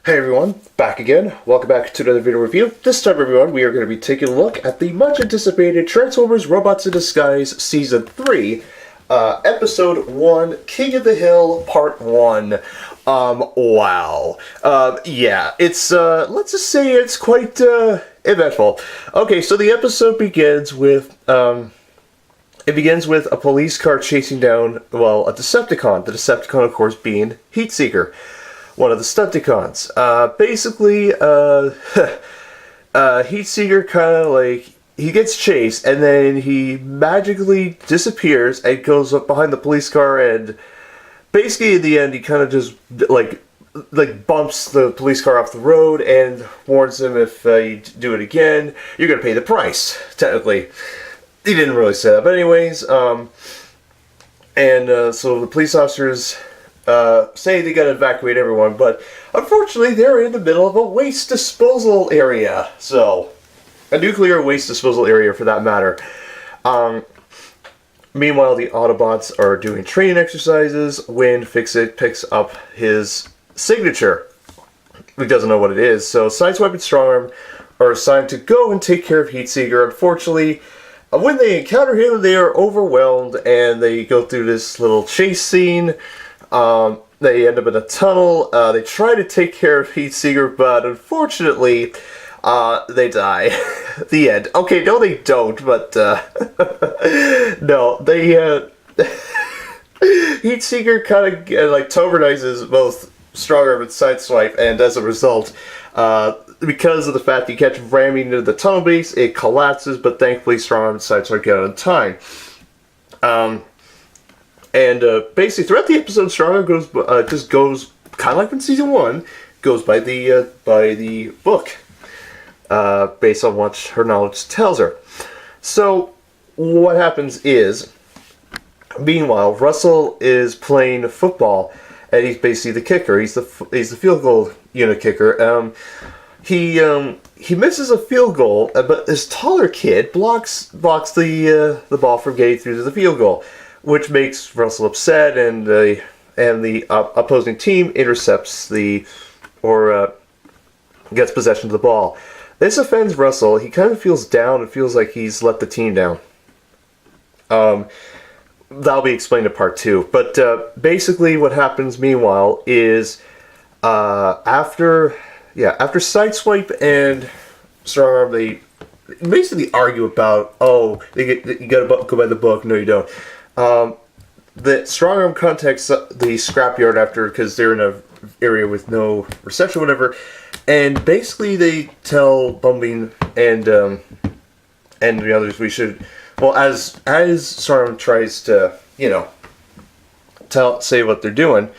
Hey everyone, back again. Welcome back to another video review. This time everyone, we are going to be taking a look at the much anticipated Transformers Robots in Disguise Season 3, Episode 1, King of the Hill, Part 1. Wow. Yeah, it's, let's just say it's quite, eventful. Okay, so the episode begins with, it begins with a police car chasing down, well, a Decepticon. The Decepticon, of course, being Heatseeker, one of the Stunticons. Basically, Heatseeker kind of like, he gets chased and then he magically disappears and goes up behind the police car, and basically in the end he kind of just like bumps the police car off the road and warns him, if you do it again, you're gonna pay the price. Technically, he didn't really say that, but anyways, so the police officers say they gotta evacuate everyone, but unfortunately they're in the middle of a waste disposal area. So, a nuclear waste disposal area for that matter. Meanwhile, the Autobots are doing training exercises when Fix-It picks up his signature. He doesn't know what it is, so Sideswipe and Strongarm are assigned to go and take care of Heatseeker. Unfortunately, when they encounter him, they are overwhelmed and they go through this little chase scene. They end up in a tunnel. They try to take care of Heatseeker, but unfortunately, they die. The end. Okay, no they don't, but, no, they, Heatseeker kind of, like, tokenizes both Strongarm and Sideswipe, and as a result, because of the fact that he kept ramming into the tunnel base, it collapses, but thankfully Strongarm and Sideswipe get out in time. Basically, throughout the episode, Strongarm just goes, kind of like in Season 1, goes by the book, based on what her knowledge tells her. So, what happens is, meanwhile, Russell is playing football, and he's basically the kicker. He's the field goal unit kicker. He misses a field goal, but this taller kid blocks the ball from getting through to the field goal, which makes Russell upset, and the opposing team intercepts gets possession of the ball. This offends Russell. He kind of feels down and feels like he's let the team down. That'll be explained in part 2. But basically what happens meanwhile is after Sideswipe and Strongarm, they basically argue about, you gotta go by the book. No, you don't. The Strongarm contacts the scrapyard after, because they're in an area with no reception, whatever, and basically they tell Bumbling and the others we should, well, as Strongarm tries to, say what they're doing,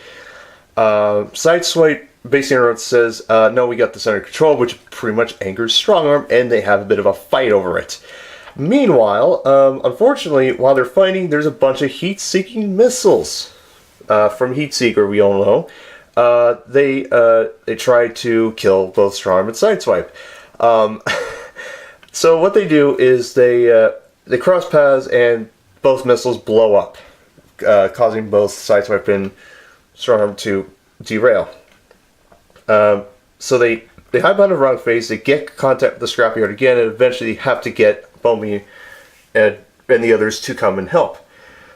Sideswipe basically interrupts, says, no, we got this under control, which pretty much angers Strongarm, and they have a bit of a fight over it. Meanwhile, unfortunately, while they're fighting, there's a bunch of heat-seeking missiles from Heatseeker, we all know. They try to kill both Strongarm and Sideswipe. So what they do is they cross paths, and both missiles blow up, causing both Sideswipe and Strongarm to derail. So they hide behind a rock face, they get contact with the scrapyard again, and eventually have to get Bumblebee and the others to come and help.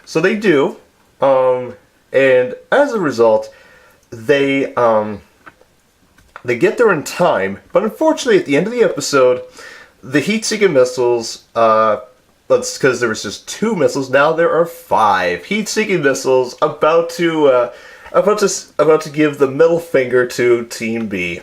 So they do, and as a result, they get there in time, but unfortunately at the end of the episode, the heat-seeking missiles, because there was just 2 missiles, now there are 5 heat-seeking missiles about to give the middle finger to Team B.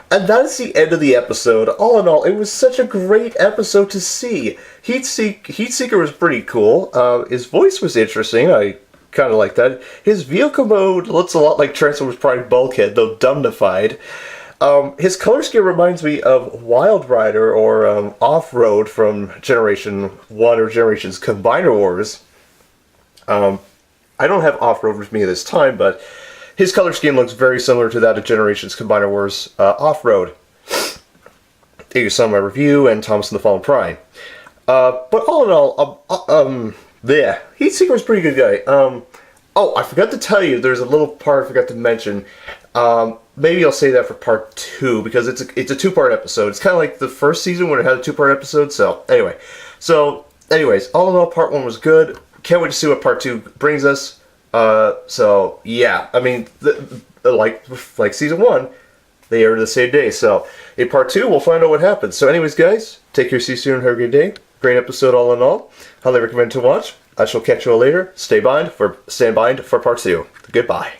And that is the end of the episode. All in all, it was such a great episode to see. Heatseeker was pretty cool. His voice was interesting. I kind of like that. His vehicle mode looks a lot like Transformers Prime Bulkhead, though dumbnified. His color scheme reminds me of Wild Rider or Off-Road from Generation 1 or Generations Combiner Wars. I don't have Off-Road with me this time, but his color scheme looks very similar to that of Generations Combiner Wars Off-Road. You saw my review, and Thomas and the Fallen Prime. But all in all, Heatseeker was a pretty good guy. Oh, I forgot to tell you, there's a little part I forgot to mention. Maybe I'll say that for part 2 because it's a 2-part episode. It's kind of like the first season when it had a 2-part episode. So anyways, all in all, part 1 was good. Can't wait to see what part 2 brings us. So yeah, I mean, like season 1, they aired the same day. So in part 2, we'll find out what happens. So anyways, guys, take care, see you soon, have a great day. Great episode all in all. Highly recommend to watch. I shall catch you all later. Stand by for part 2. Goodbye.